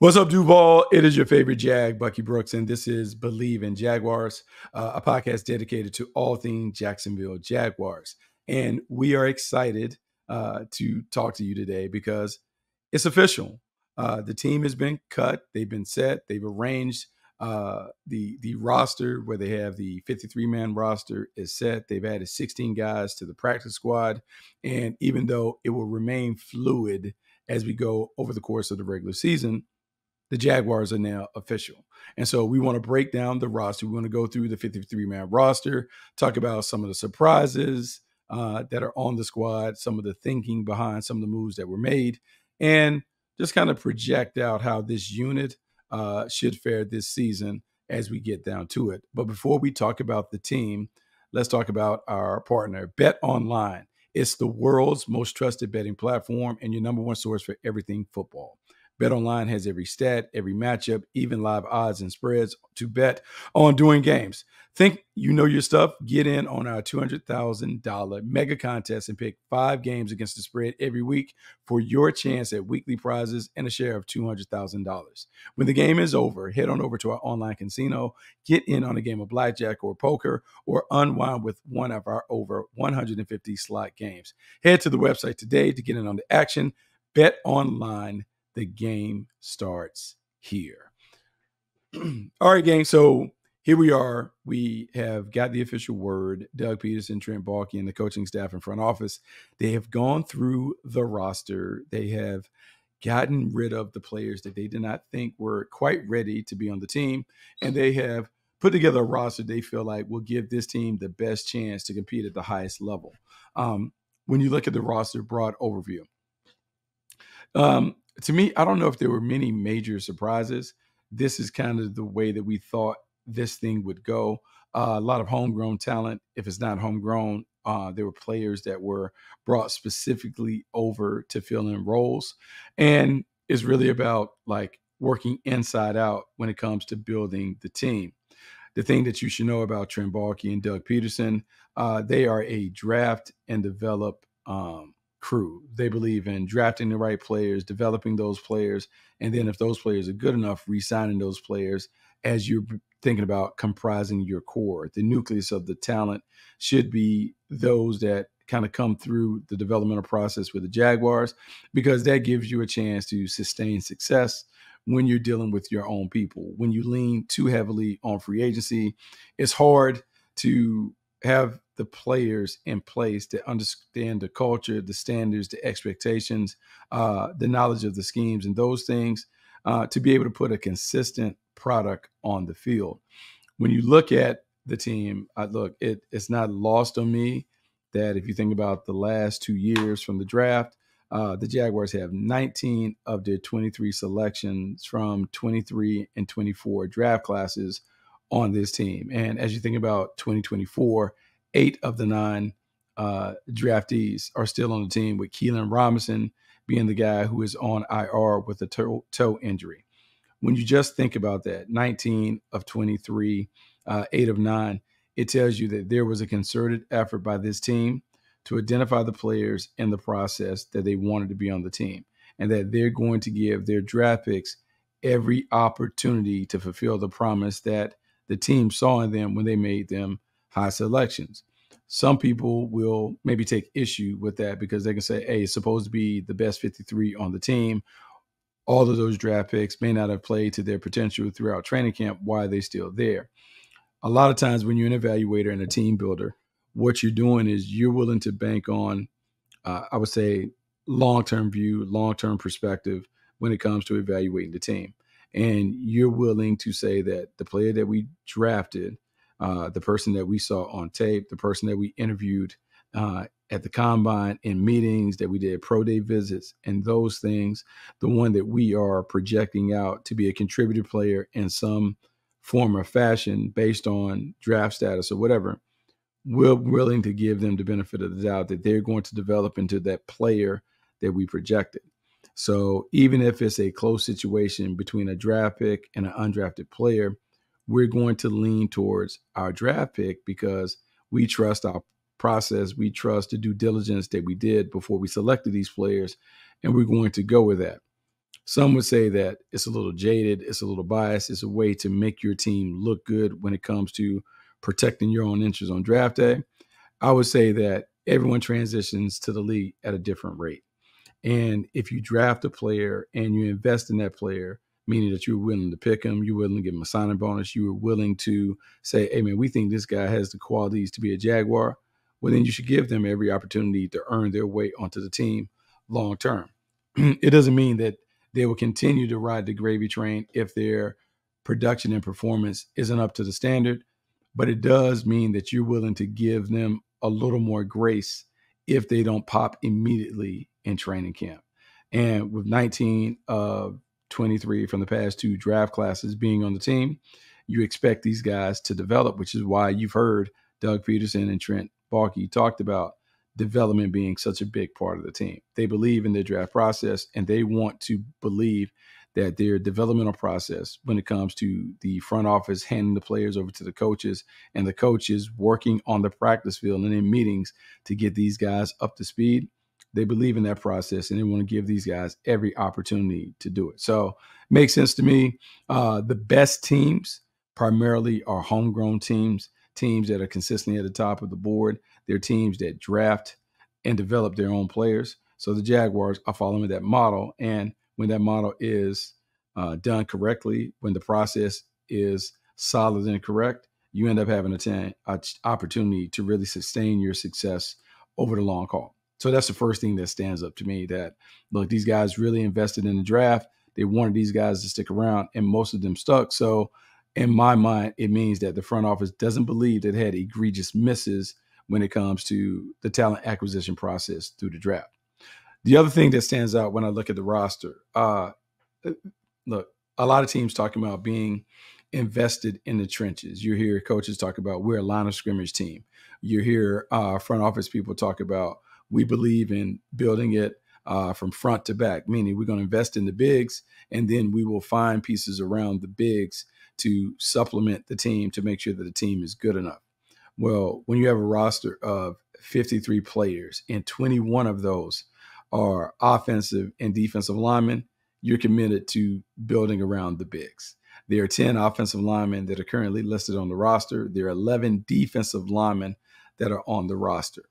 What's up, Duval? It is your favorite Jag, Bucky Brooks, and this is Bleav in Jaguars, a podcast dedicated to all things Jacksonville Jaguars. And we are excited to talk to you today because it's official. The team has been cut, they've been set, they've arranged the roster where they have the 53-man roster is set. They've added 16 guys to the practice squad, and even though it will remain fluid as we go over the course of the regular season, the Jaguars are now official. And so we want to break down the roster. We want to go through the 53-man roster, talk about some of the surprises that are on the squad, some of the thinking behind some of the moves that were made, and just kind of project out how this unit should fare this season as we get down to it. But before we talk about the team, let's talk about our partner, Bet Online. It's the world's most trusted betting platform and your number one source for everything football. BetOnline has every stat, every matchup, even live odds and spreads to bet on during games. Think you know your stuff? Get in on our $200,000 mega contest and pick 5 games against the spread every week for your chance at weekly prizes and a share of $200,000. When the game is over, head on over to our online casino, get in on a game of blackjack or poker, or unwind with one of our over 150 slot games. Head to the website today to get in on the action. Bet Online. The game starts here. All right, gang. So here we are. We have got the official word. Doug Peterson, Trent Baalke, and the coaching staff and front office, they have gone through the roster. They have gotten rid of the players that they did not think were quite ready to be on the team. And they have put together a roster they feel like will give this team the best chance to compete at the highest level. When you look at the roster, broad overview, to me, I don't know if there were many major surprises. This is kind of the way that we thought this thing would go. A lot of homegrown talent. If it's not homegrown, there were players that were brought specifically over to fill in roles. And it's really about like working inside out when it comes to building the team. The thing that you should know about Trent Baalke and Doug Peterson, they are a draft and develop crew. They Bleav in drafting the right players, developing those players, and then if those players are good enough, re-signing those players as you're thinking about comprising your core. The nucleus of the talent should be those that kind of come through the developmental process with the Jaguars, because that gives you a chance to sustain success when you're dealing with your own people. When you lean too heavily on free agency, it's hard to have the players in place that understand the culture, the standards, the expectations, the knowledge of the schemes and those things to be able to put a consistent product on the field. When you look at the team, it's not lost on me that if you think about the last 2 years from the draft, the Jaguars have 19 of their 23 selections from 23 and 24 draft classes on this team. And as you think about 2024, 8 of the 9 draftees are still on the team, with Keelan Robinson being the guy who is on IR with a toe injury. When you just think about that, 19 of 23, 8 of 9, it tells you that there was a concerted effort by this team to identify the players in the process that they wanted to be on the team, and that they're going to give their draft picks every opportunity to fulfill the promise that the team saw in them when they made them high selections. Some people will maybe take issue with that because they can say, hey, it's supposed to be the best 53 on the team. All of those draft picks may not have played to their potential throughout training camp. Why are they still there? A lot of times when you're an evaluator and a team builder, what you're doing is you're willing to bank on, I would say, long-term view, long-term perspective when it comes to evaluating the team. And you're willing to say that the player that we drafted, the person that we saw on tape, the person that we interviewed at the combine, in meetings that we did, pro day visits, and those things, the one that we are projecting out to be a contributor player in some form or fashion based on draft status or whatever, we're willing to give them the benefit of the doubt that they're going to develop into that player that we projected. So even if it's a close situation between a draft pick and an undrafted player, we're going to lean towards our draft pick because we trust our process. We trust the due diligence that we did before we selected these players, and we're going to go with that. Some would say that it's a little jaded, it's a little biased, it's a way to make your team look good when it comes to protecting your own interests on draft day. I would say that everyone transitions to the league at a different rate. And if you draft a player and you invest in that player, meaning that you're willing to pick him, you're willing to give him a signing bonus, you were willing to say, hey, man, we think this guy has the qualities to be a Jaguar, well, then you should give them every opportunity to earn their way onto the team long term. It doesn't mean that they will continue to ride the gravy train if their production and performance isn't up to the standard, but it does mean that you're willing to give them a little more grace if they don't pop immediately in training camp. And with 19 of 23 from the past two draft classes being on the team, you expect these guys to develop, which is why you've heard Doug Peterson and Trent Baalke talked about development being such a big part of the team. They believe in their draft process, and they want to believe that their developmental process, when it comes to the front office handing the players over to the coaches and the coaches working on the practice field and in meetings to get these guys up to speed, they believe in that process, and they want to give these guys every opportunity to do it. So it makes sense to me. The best teams primarily are homegrown teams that are consistently at the top of the board. They're teams that draft and develop their own players. So the Jaguars are following that model. And when that model is done correctly, when the process is solid and correct, you end up having an opportunity to really sustain your success over the long haul. So that's the first thing that stands up to me, that, look, these guys really invested in the draft. They wanted these guys to stick around, and most of them stuck. So in my mind, it means that the front office doesn't believe that it had egregious misses when it comes to the talent acquisition process through the draft. The other thing that stands out when I look at the roster, look, a lot of teams talking about being invested in the trenches. You hear coaches talk about we're a line of scrimmage team. You hear front office people talk about we believe in building it from front to back, meaning we're going to invest in the bigs, and then we will find pieces around the bigs to supplement the team to make sure that the team is good enough. Well, when you have a roster of 53 players and 21 of those are offensive and defensive linemen, you're committed to building around the bigs. There are 10 offensive linemen that are currently listed on the roster. There are 11 defensive linemen that are on the roster.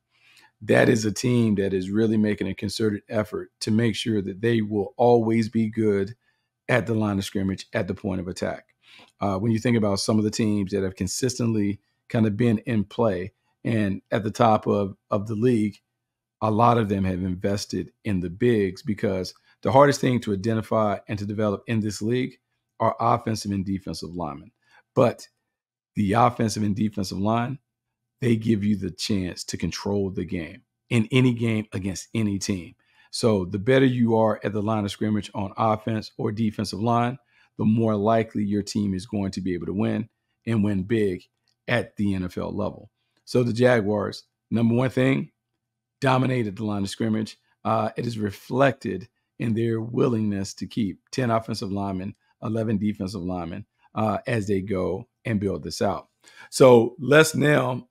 That is a team that is really making a concerted effort to make sure that they will always be good at the line of scrimmage, at the point of attack. When you think about some of the teams that have consistently kind of been in play and at the top of the league, a lot of them have invested in the bigs, because the hardest thing to identify and to develop in this league are offensive and defensive linemen. But the offensive and defensive line, they give you the chance to control the game in any game against any team. So the better you are at the line of scrimmage on offense or defensive line, the more likely your team is going to be able to win and win big at the NFL level. So the Jaguars, number one thing, dominated the line of scrimmage. It is reflected in their willingness to keep 10 offensive linemen, 11 defensive linemen as they go and build this out. So let's now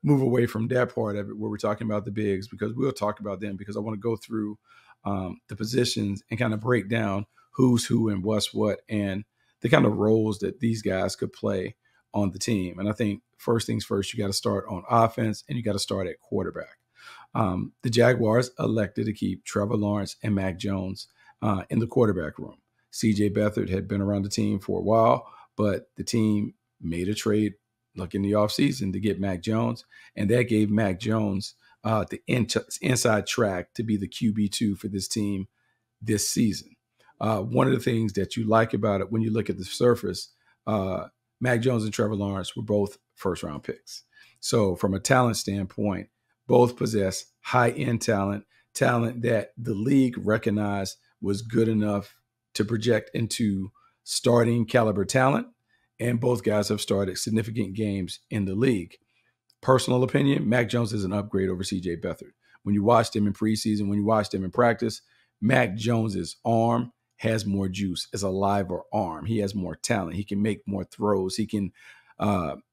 move away from that part of it where we're talking about the bigs, because we'll talk about them, because I want to go through the positions and kind of break down who's who and what's what and the kind of roles that these guys could play on the team. And I think first things first, you got to start on offense, and you got to start at quarterback. The Jaguars elected to keep Trevor Lawrence and Mac Jones in the quarterback room. C.J. Beathard had been around the team for a while, but the team made a trade in the offseason to get Mac Jones, and that gave Mac Jones the inside track to be the QB2 for this team this season. One of the things that you like about it when you look at the surface, Mac Jones and Trevor Lawrence were both first-round picks. So from a talent standpoint, both possess high-end talent that the league recognized was good enough to project into starting caliber talent, and both guys have started significant games in the league. Personal opinion, Mac Jones is an upgrade over C.J. Beathard. When you watched him in preseason, when you watched him in practice, Mac Jones's arm has more juice, is a liver arm. He has more talent. He can make more throws. He can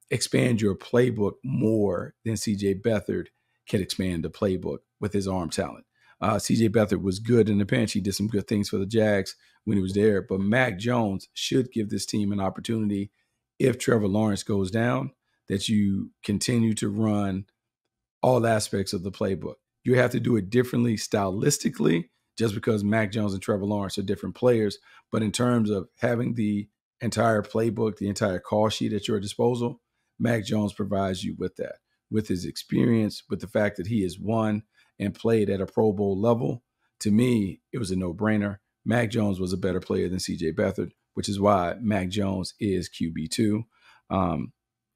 expand your playbook more than C.J. Beathard can expand the playbook with his arm talent. CJ Beathard was good in the pinch. He did some good things for the Jags when he was there. But Mac Jones should give this team an opportunity if Trevor Lawrence goes down, that you continue to run all aspects of the playbook. You have to do it differently stylistically just because Mac Jones and Trevor Lawrence are different players. But in terms of having the entire playbook, the entire call sheet at your disposal, Mac Jones provides you with that, with his experience, with the fact that he has won and played at a Pro Bowl level. To me, it was a no-brainer. Mac Jones was a better player than CJ Beathard, which is why Mac Jones is QB2.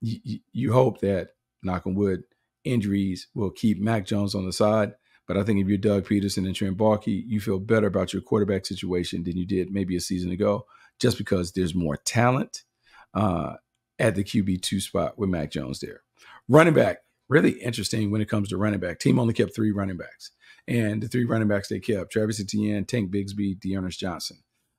You hope that, knock on wood, injuries will keep Mac Jones on the side. But I think if you're Doug Peterson and Trent Baalke, you feel better about your quarterback situation than you did maybe a season ago, just because there's more talent at the QB2 spot with Mac Jones there. Running back, really interesting when it comes to running back. Team only kept 3 running backs. And the 3 running backs they kept, Travis Etienne, Tank Bigsby, Dearness Johnson.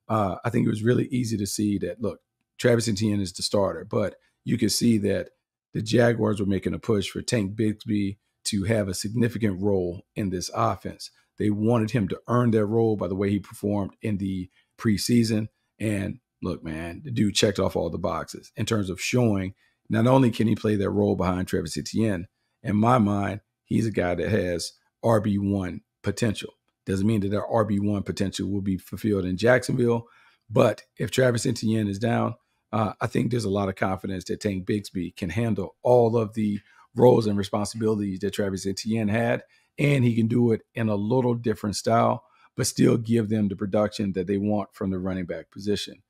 I think it was really easy to see that, look, Travis Etienne is the starter, but you could see that the Jaguars were making a push for Tank Bigsby to have a significant role in this offense. They wanted him to earn that role by the way he performed in the preseason. And look, man, the dude checked off all the boxes in terms of showing not only can he play that role behind Travis Etienne, in my mind, he's a guy that has RB1 potential. Doesn't mean that their RB1 potential will be fulfilled in Jacksonville, but if Travis Etienne is down, I think there's a lot of confidence that Tank Bigsby can handle all of the roles and responsibilities that Travis Etienne had, and he can do it in a little different style, but still give them the production that they want from the running back position.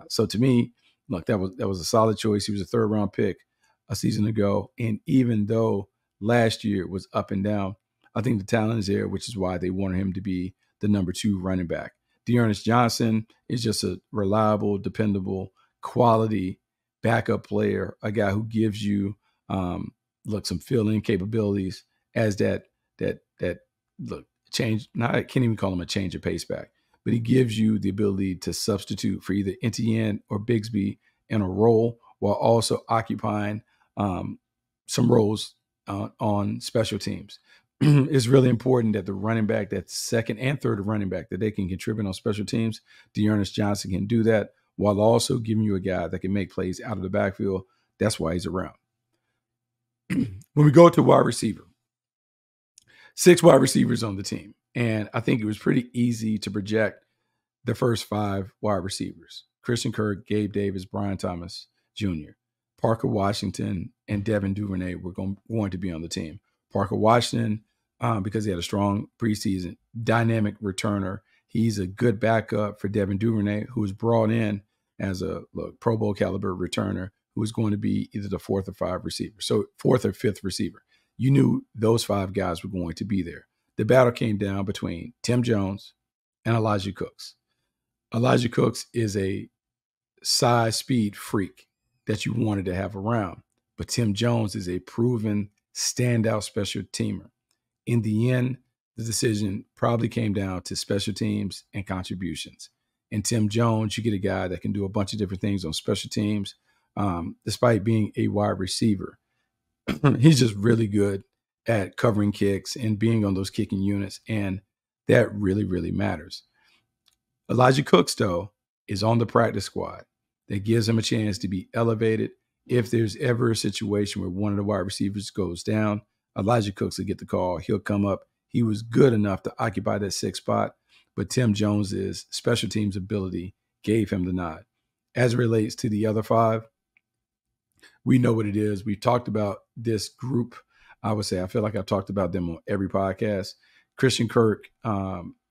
So to me, look, that was a solid choice. He was a 3rd-round pick a season ago, and even though last year was up and down, I think the talent is there, which is why they wanted him to be the number 2 running back. Dearness Johnson is just a reliable, dependable, quality backup player, a guy who gives you some fill-in capabilities as that change. Not, I can't even call him a change of pace back, but he gives you the ability to substitute for either Etienne or Bigsby in a role while also occupying some roles on special teams. It's really important that the running back, that 2nd and 3rd running back, that they can contribute on special teams. Dearness Johnson can do that while also giving you a guy that can make plays out of the backfield. That's why he's around. When we go to wide receiver, 6 wide receivers on the team. And I think it was pretty easy to project the first 5 wide receivers: Christian Kirk, Gabe Davis, Brian Thomas Jr., Parker Washington, and Devin Duvernay were going to be on the team. Parker Washington, because he had a strong preseason, dynamic returner. He's a good backup for Devin Duvernay, who was brought in as a Pro Bowl caliber returner, who was going to be either the 4th or 5th receiver. So 4th or 5th receiver. You knew those 5 guys were going to be there. The battle came down between Tim Jones and Elijah Cooks. Elijah Cooks is a size speed freak that you wanted to have around, but Tim Jones is a proven standout special teamer. In the end, the decision probably came down to special teams and contributions. And Tim Jones, you get a guy that can do a bunch of different things on special teams, despite being a wide receiver. He's just really good at covering kicks and being on those kicking units, and that really, really matters. Elijah Cooks, though, is on the practice squad. That gives him a chance to be elevated. If there's ever a situation where one of the wide receivers goes down, Elijah Cooks will get the call. He'll come up. He was good enough to occupy that 6th spot, but Tim Jones's special teams ability gave him the nod. As it relates to the other 5, we know what it is. We've talked about this group. I would say I feel like I've talked about them on every podcast. Christian Kirk,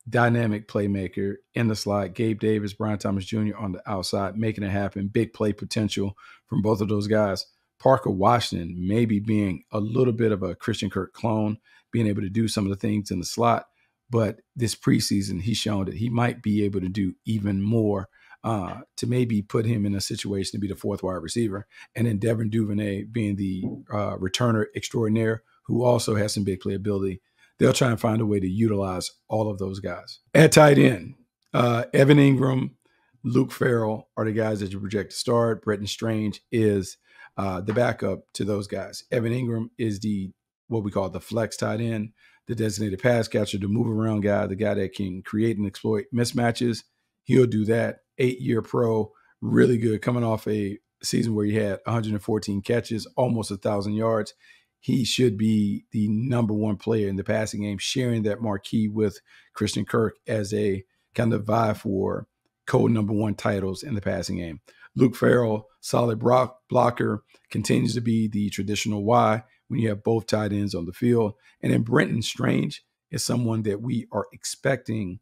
dynamic playmaker in the slot. Gabe Davis, Brian Thomas Jr. on the outside, making it happen. Big play potential from both of those guys. Parker Washington maybe being a little bit of a Christian Kirk clone, being able to do some of the things in the slot. But this preseason, he's shown that he might be able to do even more to maybe put him in a situation to be the 4th wide receiver. And then Devin Duvernay being the returner extraordinaire, who also has some big playability. They'll try and find a way to utilize all of those guys. At tight end, Evan Ingram, Luke Farrell are the guys that you project to start. Bretton Strange is the backup to those guys. Evan Ingram is the what we call the flex tight end, the designated pass catcher, the move around guy, the guy that can create and exploit mismatches. He'll do that. 8-year pro, really good, coming off a season where he had 114 catches, almost 1,000 yards. He should be the number one player in the passing game, sharing that marquee with Christian Kirk as a kind of vie for number one titles in the passing game. Luke Farrell, solid blocker, continues to be the traditional Y when you have both tight ends on the field. And then Brenton Strange is someone that we are expecting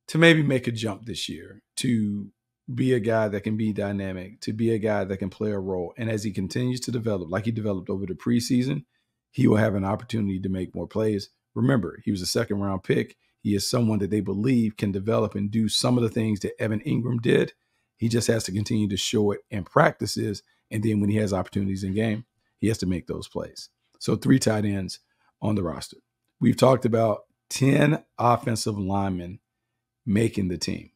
to maybe make a jump this year, to be a guy that can be dynamic, to be a guy that can play a role. And as he continues to develop, like he developed over the preseason, he will have an opportunity to make more plays. Remember, he was a second-round pick. He is someone that they believe can develop and do some of the things that Evan Ingram did. He just has to continue to show it in practices. And then when he has opportunities in game, he has to make those plays. So 3 tight ends on the roster. We've talked about 10 offensive linemen making the team.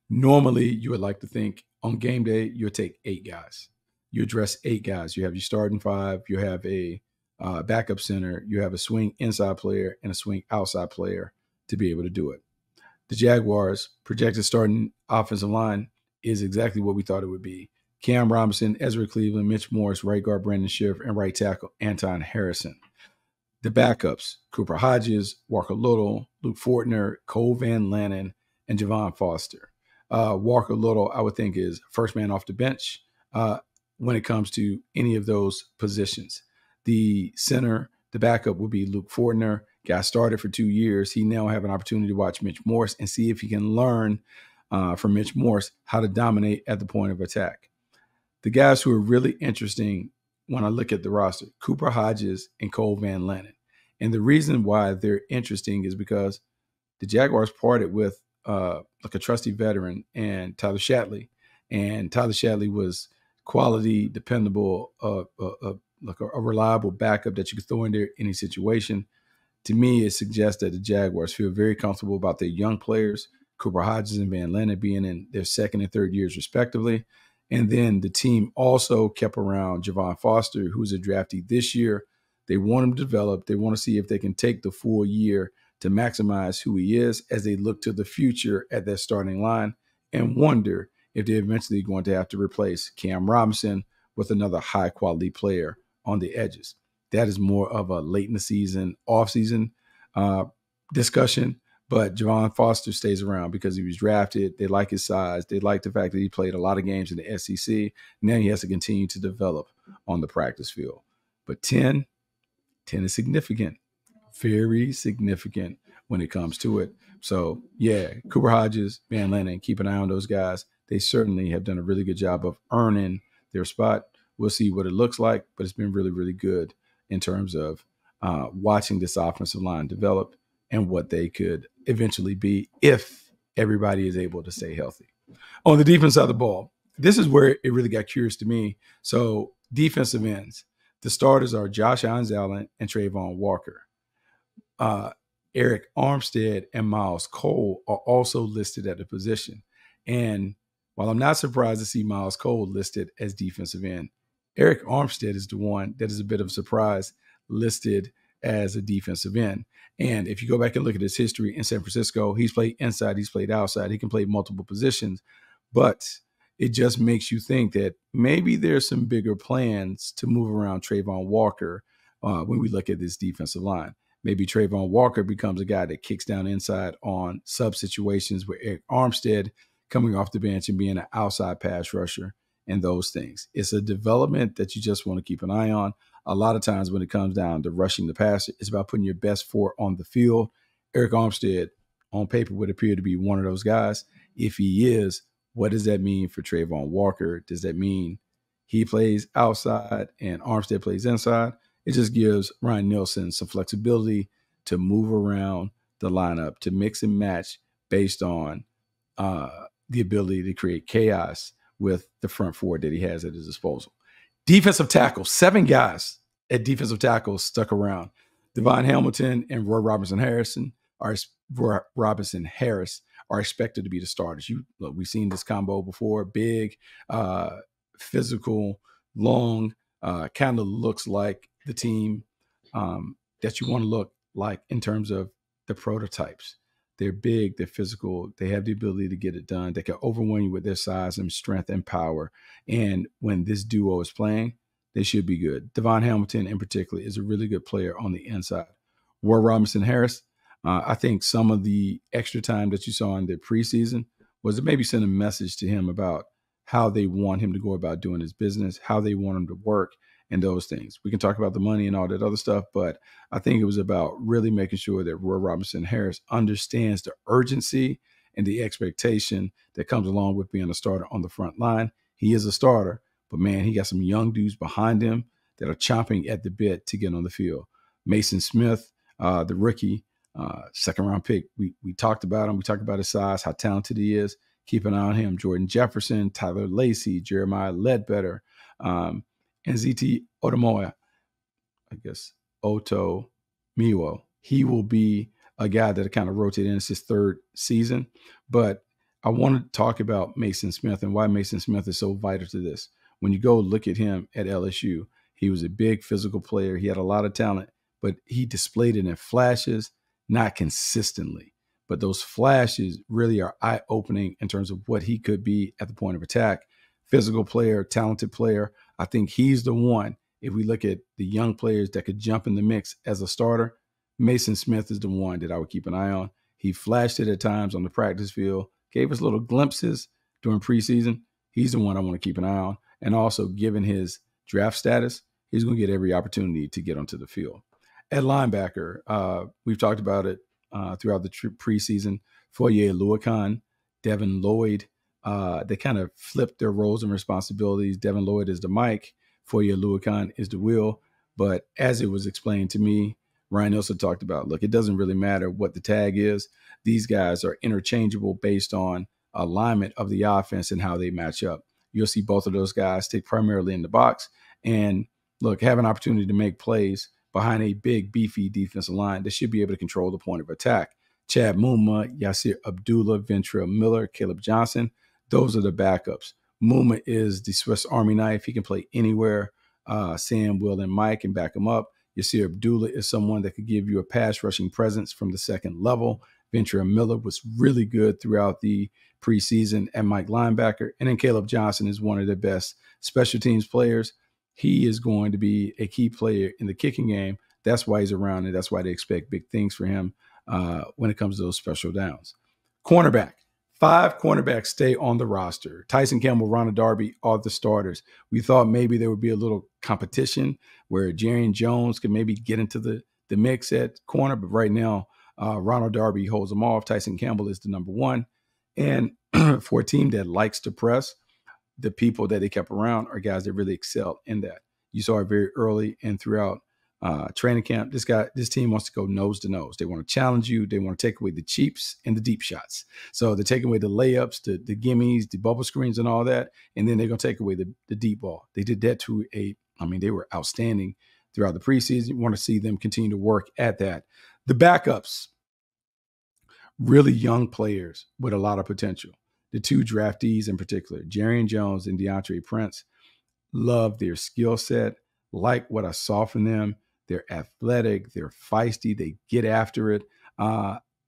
Normally, you would like to think on game day, you would take 8 guys. You address 8 guys. You have your starting 5. You have a backup center. You have a swing inside player and a swing outside player to be able to do it. The Jaguars' projected starting offensive line is exactly what we thought it would be. Cam Robinson, Ezra Cleveland, Mitch Morse, right guard Brandon Schiff, and right tackle Anton Harrison. The backups, Cooper Hodges, Walker Little, Luke Fortner, Cole Van Lannon, and Javon Foster. Walker Little, I would think, is first man off the bench when it comes to any of those positions. The center, the backup would be Luke Fortner. Guy started for 2 years. He now have an opportunity to watch Mitch Morse and see if he can learn from Mitch Morse how to dominate at the point of attack. The guys who are really interesting when I look at the roster, Cooper Hodges and Cole Van Lannon. And the reason why they're interesting is because the Jaguars parted with like a trusty veteran and Tyler Shatley. And Tyler Shatley was quality, dependable, like a reliable backup that you could throw in there in any situation. To me, it suggests that the Jaguars feel very comfortable about their young players, Cooper Hodges and Van Lannon being in their second and third years respectively. And then the team also kept around Javon Foster, who's a draftee this year. They want him to develop. They want to see if they can take the full year to maximize who he is as they look to the future at that starting line and wonder if they're eventually going to have to replace Cam Robinson with another high-quality player on the edges. That is more of a late in the season, off-season discussion. But Javon Foster stays around because he was drafted. They like his size. They like the fact that he played a lot of games in the SEC. Now he has to continue to develop on the practice field. But 10 is significant, very significant when it comes to it. So, yeah, Cooper Hodges, Van Lannon, keep an eye on those guys. They certainly have done a really good job of earning their spot. We'll see what it looks like, but it's been really, really good in terms of watching this offensive line develop and what they could eventually be if everybody is able to stay healthy. On the defense side of the ball, this is where it really got curious to me. So defensive ends, the starters are Josh Allen and Trayvon Walker. Eric Armstead and Miles Cole are also listed at the position. And while I'm not surprised to see Miles Cole listed as defensive end, Eric Armstead is the one that is a bit of a surprise listed as a defensive end. And if you go back and look at his history in San Francisco, he's played inside, he's played outside, he can play multiple positions, but it just makes you think that maybe there's some bigger plans to move around Trayvon Walker when we look at this defensive line. Maybe Trayvon Walker becomes a guy that kicks down inside on sub situations where Eric Armstead coming off the bench and being an outside pass rusher and those things. It's a development that you just want to keep an eye on. A lot of times when it comes down to rushing the passer, it's about putting your best foot on the field. Eric Armstead, on paper, would appear to be one of those guys. If he is, what does that mean for Trayvon Walker? Does that mean he plays outside and Armstead plays inside? It just gives Ryan Nielsen some flexibility to move around the lineup, to mix and match based on the ability to create chaos with the front four that he has at his disposal. Defensive tackle, 7 guys at defensive tackle stuck around. Devon Hamilton and Roy Robinson Harris are expected to be the starters. We've seen this combo before. Big, physical, long, kind of looks like the team that you want to look like in terms of the prototypes. They're big, they're physical, they have the ability to get it done. They can overwhelm you with their size and strength and power. And when this duo is playing, they should be good. Devon Hamilton, in particular, is a really good player on the inside. War Robinson Harris, I think some of the extra time that you saw in the preseason was to maybe send a message to him about how they want him to go about doing his business, how they want him to work, and those things. We can talk about the money and all that other stuff, but I think it was about really making sure that Roy Robinson Harris understands the urgency and the expectation that comes along with being a starter on the front line. He is a starter, but man, he got some young dudes behind him that are chomping at the bit to get on the field. Mason Smith, the rookie, second round pick. We talked about him. We talked about his size, how talented he is. Keep an eye on him. Jordan Jefferson, Tyler Lacey, Jeremiah Ledbetter, and ZT Otomoya, I guess, Oto Miwo. He will be a guy that kind of rotate in. It's his third season. But I want to talk about Mason Smith and why Mason Smith is so vital to this. When you go look at him at LSU, he was a big physical player. He had a lot of talent, but he displayed it in flashes, not consistently. But those flashes really are eye-opening in terms of what he could be at the point of attack. Physical player, talented player. I think he's the one. If we look at the young players that could jump in the mix as a starter, Mason Smith is the one that I would keep an eye on. He flashed it at times on the practice field, gave us little glimpses during preseason. He's the one I want to keep an eye on. And also, given his draft status, he's going to get every opportunity to get onto the field. At linebacker, we've talked about it throughout the preseason. Foye Oluokun, Devin Lloyd, they kind of flipped their roles and responsibilities. Devin Lloyd is the mic. Foye Oluokun is the wheel. But as it was explained to me, Ryan Nielsen talked about, look, it doesn't really matter what the tag is. These guys are interchangeable based on alignment of the offense and how they match up. You'll see both of those guys stick primarily in the box and, look, have an opportunity to make plays behind a big, beefy defensive line that should be able to control the point of attack. Chad Muma, Yasir Abdullah, Ventrell Miller, Caleb Johnson, those are the backups. Muma is the Swiss Army knife. He can play anywhere. Sam, Will, and Mike can back him up. Yasir Abdullah is someone that could give you a pass rushing presence from the second level. Ventrell Miller was really good throughout the preseason at Mike linebacker. And then Caleb Johnson is one of the best special teams players. He is going to be a key player in the kicking game. That's why he's around, and that's why they expect big things for him when it comes to those special downs. Cornerback. 5 cornerbacks stay on the roster. Tyson Campbell, Ronald Darby are the starters. We thought maybe there would be a little competition where Jarian Jones could maybe get into the mix at corner, but right now, Ronald Darby holds them off. Tyson Campbell is the number one. And for a team that likes to press, the people that they kept around are guys that really excel in that. You saw it very early and throughout training camp. This team wants to go nose to nose. They want to challenge you. They want to take away the cheaps and the deep shots. So they're taking away the layups, the gimmies, the bubble screens and all that. And then they're going to take away the deep ball. They did that they were outstanding throughout the preseason. You want to see them continue to work at that. The backups, really young players with a lot of potential. The 2 draftees in particular, Jarian Jones and DeAndre Prince, love their skill set, like what I saw from them. They're athletic, they're feisty, they get after it.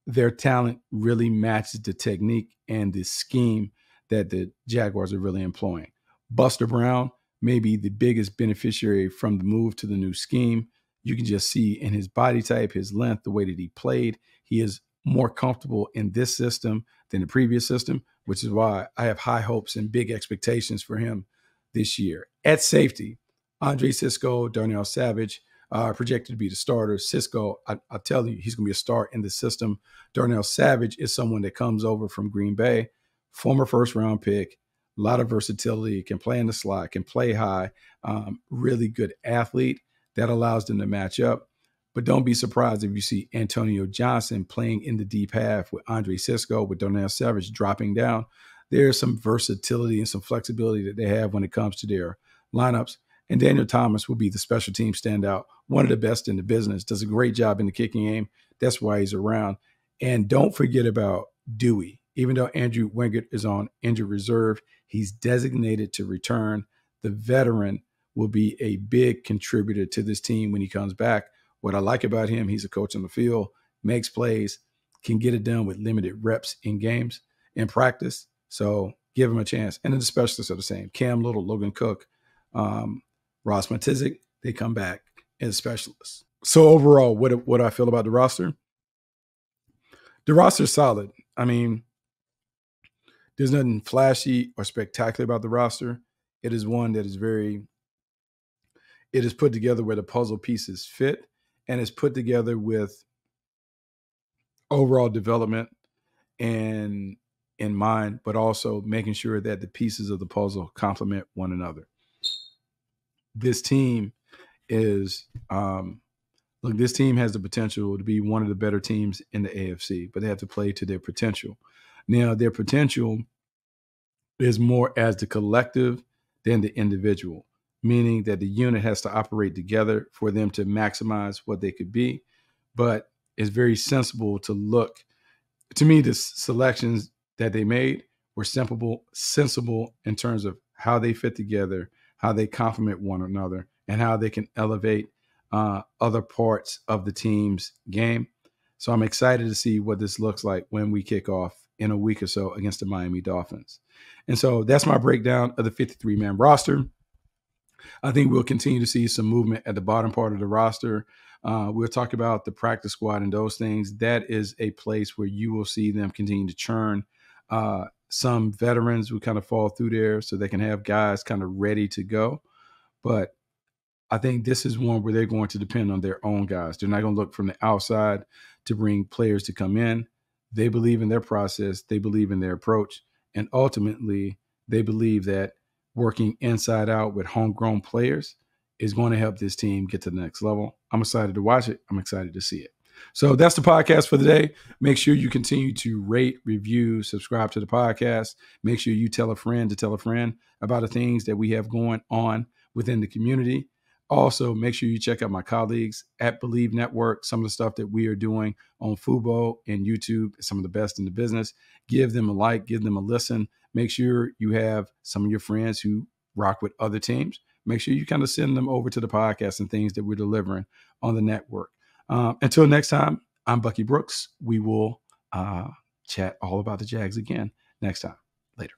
Their talent really matches the technique and the scheme that the Jaguars are really employing. Buster Brown may be the biggest beneficiary from the move to the new scheme. You can just see in his body type, his length, the way that he played, he is more comfortable in this system than the previous system, which is why I have high hopes and big expectations for him this year. At safety, Andre Cisco, Darnell Savage, projected to be the starter. Cisco, I tell you, he's going to be a star in the system. Darnell Savage is someone that comes over from Green Bay, former first-round pick, a lot of versatility, can play in the slot, can play high, really good athlete that allows them to match up. But don't be surprised if you see Antonio Johnson playing in the deep half with Andre Cisco, with Darnell Savage dropping down. There's some versatility and some flexibility that they have when it comes to their lineups. And Daniel Thomas will be the special team standout, one of the best in the business, does a great job in the kicking game. That's why he's around. And don't forget about Dewey. Even though Andrew Wingert is on injured reserve, he's designated to return. The veteran will be a big contributor to this team when he comes back. What I like about him, he's a coach on the field, makes plays, can get it done with limited reps in games, in practice. So give him a chance. And then the specialists are the same. Cam Little, Logan Cook, Ross Matizik, they come back as specialists. So overall, what I feel about the roster? The roster is solid. I mean, there's nothing flashy or spectacular about the roster. It is one that is it is put together where the puzzle pieces fit, and it's put together with overall development and in mind, but also making sure that the pieces of the puzzle complement one another. This team is this team has the potential to be one of the better teams in the AFC, but they have to play to their potential. Now, their potential is more as the collective than the individual, meaning that the unit has to operate together for them to maximize what they could be. But it's very sensible to look. To me, the selections that they made were sensible in terms of how they fit together, how they complement one another, and how they can elevate other parts of the team's game. So I'm excited to see what this looks like when we kick off in a week or so against the Miami Dolphins. And so that's my breakdown of the 53-man roster. I think we'll continue to see some movement at the bottom part of the roster. We'll talk about the practice squad and those things. That is a place where you will see them continue to churn. Some veterans will kind of fall through there so they can have guys kind of ready to go. But I think this is one where they're going to depend on their own guys. They're not going to look from the outside to bring players to come in. They Bleav in their process. They Bleav in their approach. And ultimately, they Bleav that working inside out with homegrown players is going to help this team get to the next level. I'm excited to watch it. I'm excited to see it. So that's the podcast for today. Make sure you continue to rate, review, subscribe to the podcast. Make sure you tell a friend to tell a friend about the things that we have going on within the community. Also, make sure you check out my colleagues at Bleav Network. Some of the stuff that we are doing on Fubo and YouTube is some of the best in the business. Give them a like, give them a listen. Make sure you have some of your friends who rock with other teams. Make sure you kind of send them over to the podcast and things that we're delivering on the network. Until next time, I'm Bucky Brooks. We will chat all about the Jags again next time. Later.